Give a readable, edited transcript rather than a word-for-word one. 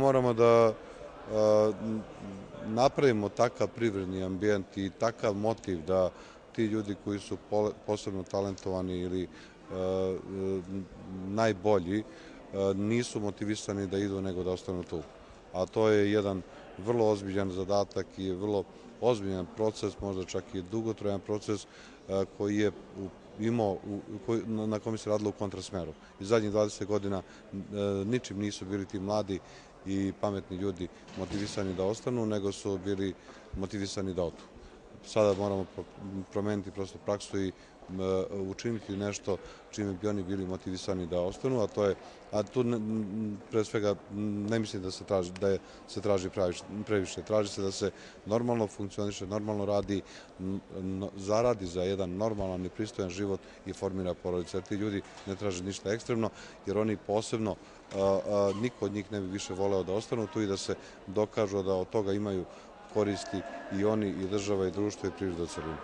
moramo da napravimo takav privredni ambijent i takav motiv da ti ljudi koji su posebno talentovani ili najbolji nisu motivisani da idu nego da ostanu tu. A to je jedan vrlo ozbiljan zadatak i vrlo ozbiljan proces, možda čak i dugotrajan proces koji je imao, na kome se radilo u kontrasmeru. I zadnjih 20 godina ničim nisu bili ti mladi i pametni ljudi motivisani da ostanu, nego su bili motivisani da odu. Sada moramo promeniti prosto praksu i učiniti nešto čime bi oni bili motivisani da ostanu, a tu pre svega ne mislim da se traži previše. Traži se da se normalno funkcioniše, normalno radi, zaradi za jedan normalan i pristojan život i formira porodica. Jer ti ljudi ne traže ništa ekstremno, jer oni posebno, niko od njih ne bi više voleo da ostanu tu i da se dokažu da od toga imaju koristi i oni, i država, i društvo, i privreda u celini.